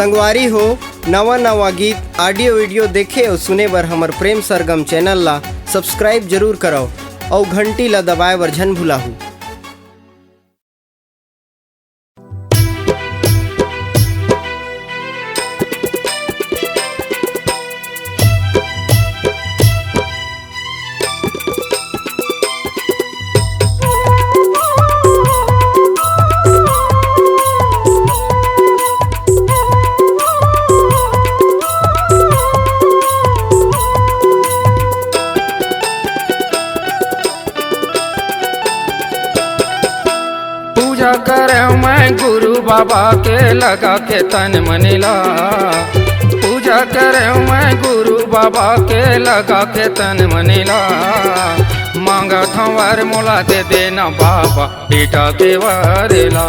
संगवारी हो नवा नवा गीत ऑडियो वीडियो देखे और सुने बर हमर प्रेम सरगम चैनल ला सब्सक्राइब जरूर करो और घंटी ला दबाए बर झन भुलाहू। पूजा करे मैं गुरु बाबा के लगा के तन मनीला। पूजा करे मैं गुरु बाबा के लगा के तन मनीला। मांगा था वर मोला दे देना बाबा बेटा के वारेला।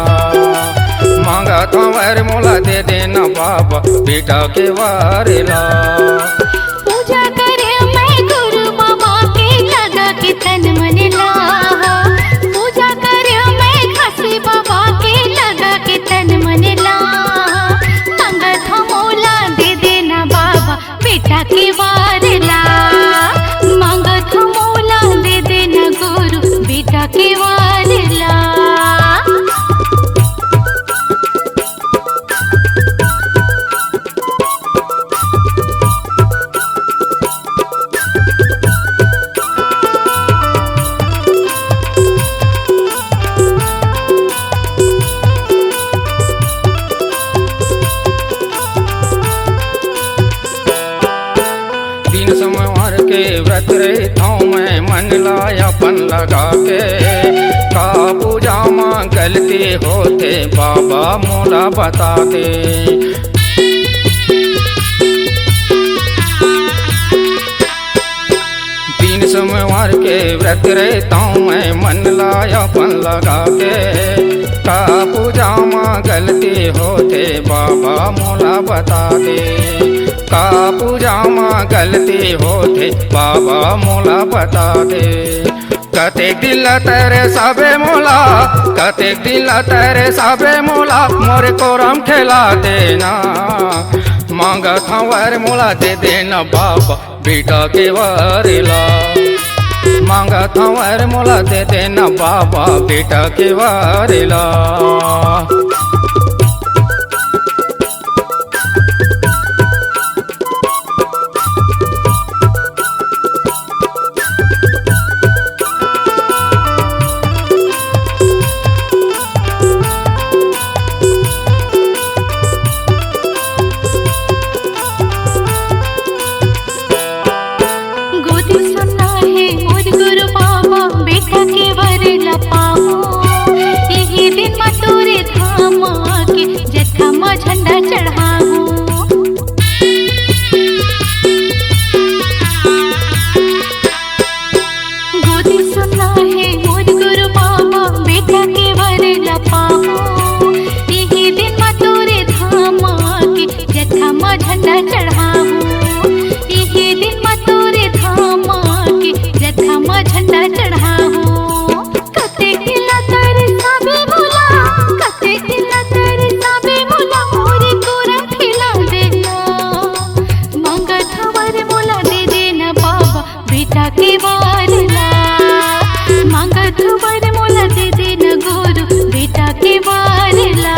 मांगा था वर मोला दे देना बाबा बेटा के वारेला। पूजा करे मैं गुरु बाबा के लगा के तन मनीला। पूजा करे मैं खासी बाबा के लगा के तन मनीला। मांगा था मोला दे देना बाबा बेटा के वारेला। मांगा था मोला दे देना गुरु बेटा के वारेला। दिन सोमवार के व्रत रहता हूँ मैं मन लाया पन लगा के। का पूजा माँ गलती होते बाबा मोला बता दे। दिन सोमवार के व्रत रहता हूँ मैं मन लाया पन लगा के। का पूजा माँ गलती होते बाबा मोला बता दे। का पूजा माँ गलती होते बाबा मोला बता दे। कतेक दिल तेरे साबे मोला, कतेक दिल तेरे साबे मोला मोरे को राम खेला देना। मांगा था वर मोला दे देना बाबा बेटा के वारेला। मांगा था वर मोला दे देना बाबा बेटा के वारेला। झंडा चढ़ाऊं गोदी सुना है मोर गुरु बाबा बेटा के वरेला पाऊं। यही दिन मा तोरे धाम के जथा मा झंडा चढ़ाऊं। यही दिन मा तोरे धाम के जथा मा झंडा चढ़ाऊं। कते किला तेरे साबे मोला, कते किला तेरे साबे मोला मोरे कोरा खिला देना। मांगा था वर मोला दे देना बाबा बेटा के वारेला। मांगा था वर मोला दे देना गुरु बेटा के वारेला।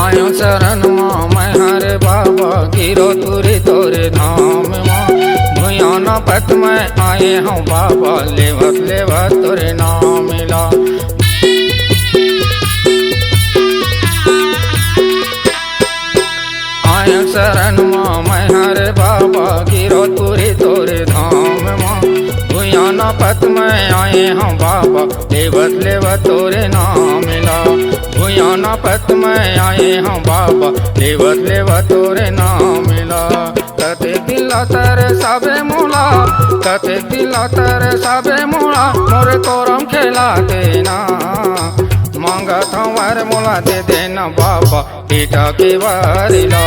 आयो शरण माँ मैं हरे बाबा गिरो तुरे तोरे धाम माँ। भुयाना पत में आए हूँ बाबा लेवत लेवत तोरे नाम मिला। आयो शरण माँ मैं हरे बाबा गिरो तुरे तोरे धाम माँ। भुयाना पत में आए हूँ बाबा लेवत लेवत तोरे नाम मिला। भुयाना पत में आए हम बाबा लेवत लेवत तोरे नाम मिला। कते दिल तेरे सबे मोला, कते दिल तेरे सबे मोला, मोरे कोरम खेला देना। मांगत हूँ वर मोला दे देना बाबा बेटा के वारिला।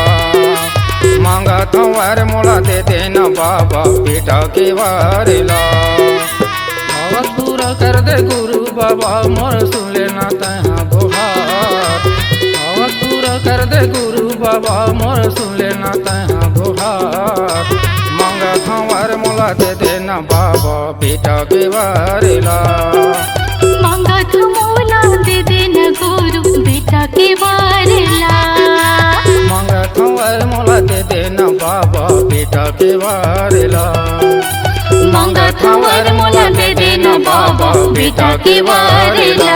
मांगत हूँ वर मोला दे देना बाबा बेटा के वारिला। आवत पूरा कर दे गुरु बाबा मोर सुन लेना तहाँ गुहार। आवत पूरा कर दे गुरु बाबा मोर सुन लेना तहाँ गुहार। मांगत हूँ वर मोला दे देना बाबा बेटा के वारिला। मांगत मोला दे देना गुरु बेटा के वारिला। मांगत हूँ वर मोला दे देना बाबा बेटा के वारिला। मांगत हूँ वर मोला दे देना बाबा बेटा के वारिला।